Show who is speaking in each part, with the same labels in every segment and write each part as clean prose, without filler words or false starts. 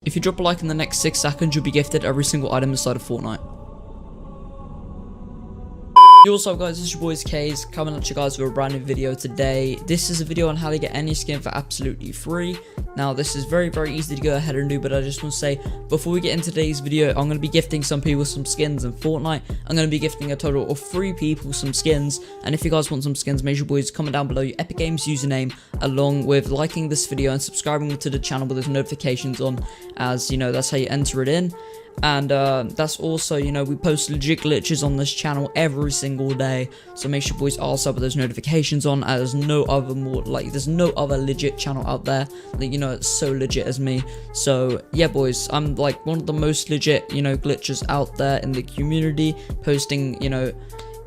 Speaker 1: If you drop a like in the next 6 seconds, you'll be gifted every single item inside of Fortnite. Yo, what's up guys, it's your boys Kays, coming at you guys with a brand new video today. This is a video on how to get any skin for absolutely free. Now this is very easy to go ahead and do, but I just want to say, before we get into today's video, I'm going to be gifting some people some skins in Fortnite. I'm going to be gifting a total of 3 people some skins, and if you guys want some skins, make sure boys comment down below your Epic Games username, along with liking this video and subscribing to the channel with those notifications on, as you know, that's how you enter it in. And that's also, you know, we post legit glitches on this channel every single day, so make sure boys also have those notifications on, as there's no other legit channel out there that, you know, it's so legit as me. So yeah boys, I'm like one of the most legit, you know, glitchers out there in the community, posting, you know,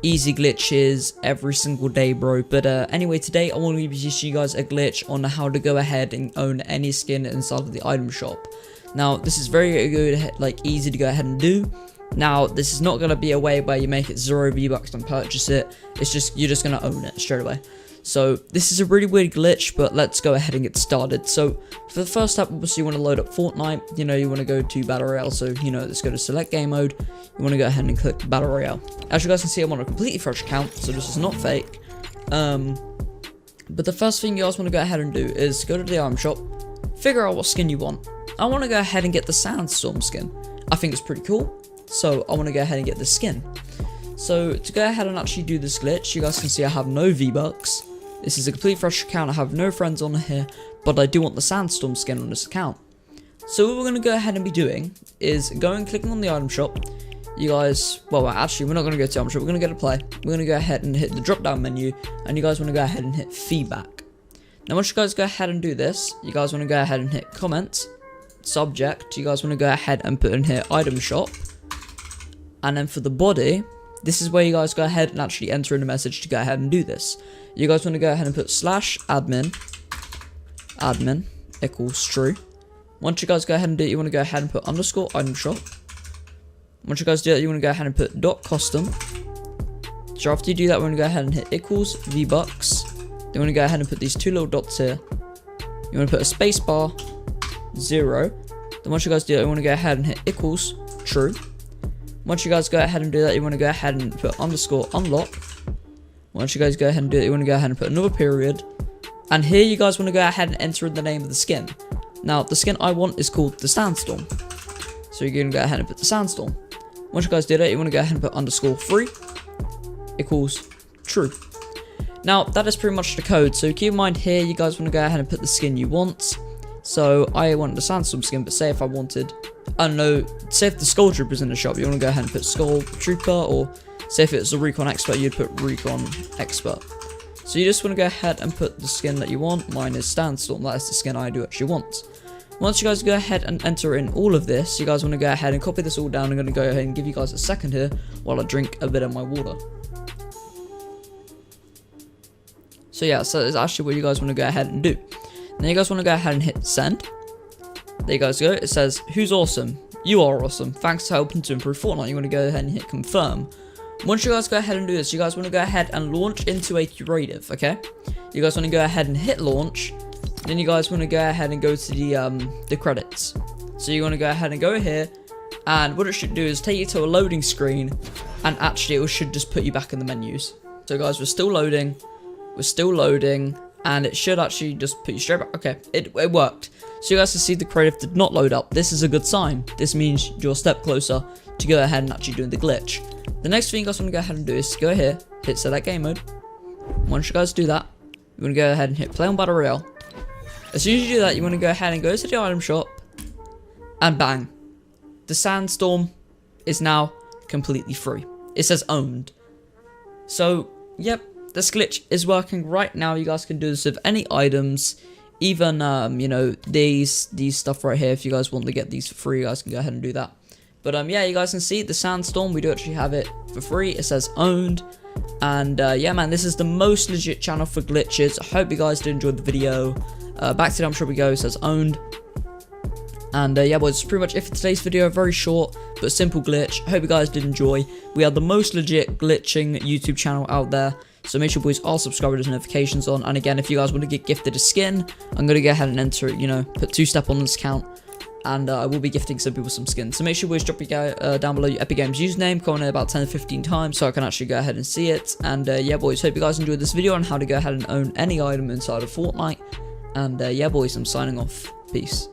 Speaker 1: easy glitches every single day, bro. But anyway, today I want to be teaching you guys a glitch on how to go ahead and own any skin inside of the item shop. Now this is very good, like easy to go ahead and do. Now this is not going to be a way where you make it 0 V-Bucks and purchase it. It's just, you're just going to own it straight away. So this is a really weird glitch, but let's go ahead and get started. So for the first step, obviously you want to load up Fortnite. You know, you want to go to Battle Royale. So, you know, let's go to select game mode. You want to go ahead and click Battle Royale. As you guys can see, I'm on a completely fresh account, so this is not fake. But the first thing you guys want to go ahead and do is go to the item shop, figure out what skin you want. I want to go ahead and get the Sandstorm skin. I think it's pretty cool, so I want to go ahead and get the skin. So to go ahead and actually do this glitch, you guys can see I have no V-Bucks. This is a complete fresh account. I have no friends on here, but I do want the Sandstorm skin on this account. So what we're going to go ahead and be doing is going and clicking on the item shop. You guys, well actually we're not going to go to the item shop, we're going to go to play. We're going to go ahead and hit the drop down menu, and you guys want to go ahead and hit feedback. Now once you guys go ahead and do this, you guys want to go ahead and hit comment, subject, you guys want to go ahead and put in here item shop. And then for the body, this is where you guys go ahead and actually enter in a message to go ahead and do this. You guys want to go ahead and put /admin equals true. Once you guys go ahead and do it, you want to go ahead and put underscore item shop. Once you guys do that, you want to go ahead and put .custom. So after you do that, we're going to go ahead and hit equals V-Bucks. Then we're going to go ahead and put these 2 little dots here. You want to put a space bar, 0. Then once you guys do that, you want to go ahead and hit equals true. Once you guys go ahead and do that, you want to go ahead and put underscore unlock. Once you guys go ahead and do it, you want to go ahead and put another period. And here you guys want to go ahead and enter in the name of the skin. Now the skin I want is called the Sandstorm, so you're going to go ahead and put the Sandstorm. Once you guys do that, you want to go ahead and put underscore 3 equals true. Now that is pretty much the code, so keep in mind here you guys want to go ahead and put the skin you want. So I want the Sandstorm skin, but say if I wanted, I don't know, say if the Skull Trooper's in the shop, you want to go ahead and put Skull Trooper, or say if it's a Recon Expert, you'd put Recon Expert. So you just want to go ahead and put the skin that you want. Mine is Sandstorm, that is the skin I do actually want. Once you guys go ahead and enter in all of this, you guys want to go ahead and copy this all down. I'm going to go ahead and give you guys a second here while I drink a bit of my water. So yeah, so it's actually what you guys want to go ahead and do. Then you guys want to go ahead and hit send. There you guys go. It says, who's awesome? You are awesome. Thanks for helping to improve Fortnite. You want to go ahead and hit confirm. Once you guys go ahead and do this, you guys want to go ahead and launch into a curative, okay? You guys want to go ahead and hit launch. Then you guys want to go ahead and go to the credits. So you want to go ahead and go here, and what it should do is take you to a loading screen, and actually it should just put you back in the menus. So guys, we're still loading, and it should actually just put you straight back. Okay, it worked. So you guys can see the creative did not load up. This is a good sign. This means you're a step closer to go ahead and actually doing the glitch. The next thing you guys want to go ahead and do is go here, hit select game mode. Once you guys do that, you want to go ahead and hit play on Battle Royale. As soon as you do that, you want to go ahead and go to the item shop, and bang, the Sandstorm is now completely free. It says owned. So yep, this glitch is working right now. You guys can do this with any items, even you know, these stuff right here. If you guys want to get these for free, you guys can go ahead and do that. But yeah, you guys can see the Sandstorm, we do actually have it for free. It says owned. And yeah man, this is the most legit channel for glitches. I hope you guys did enjoy the video. Back to the item shop we go. It says owned. And yeah boys, it's pretty much it for today's video. Very short but simple glitch. I hope you guys did enjoy. We are the most legit glitching YouTube channel out there, so make sure boys all subscribe with those notifications on. And again, if you guys want to get gifted a skin, I'm going to go ahead and enter it, you know, put 2-step on this account, and I will be gifting some people some skins. So make sure boys drop your down below your Epic Games username, comment it about 10 to 15 times so I can actually go ahead and see it. And yeah boys, hope you guys enjoyed this video on how to go ahead and own any item inside of Fortnite. And yeah boys, I'm signing off. Peace.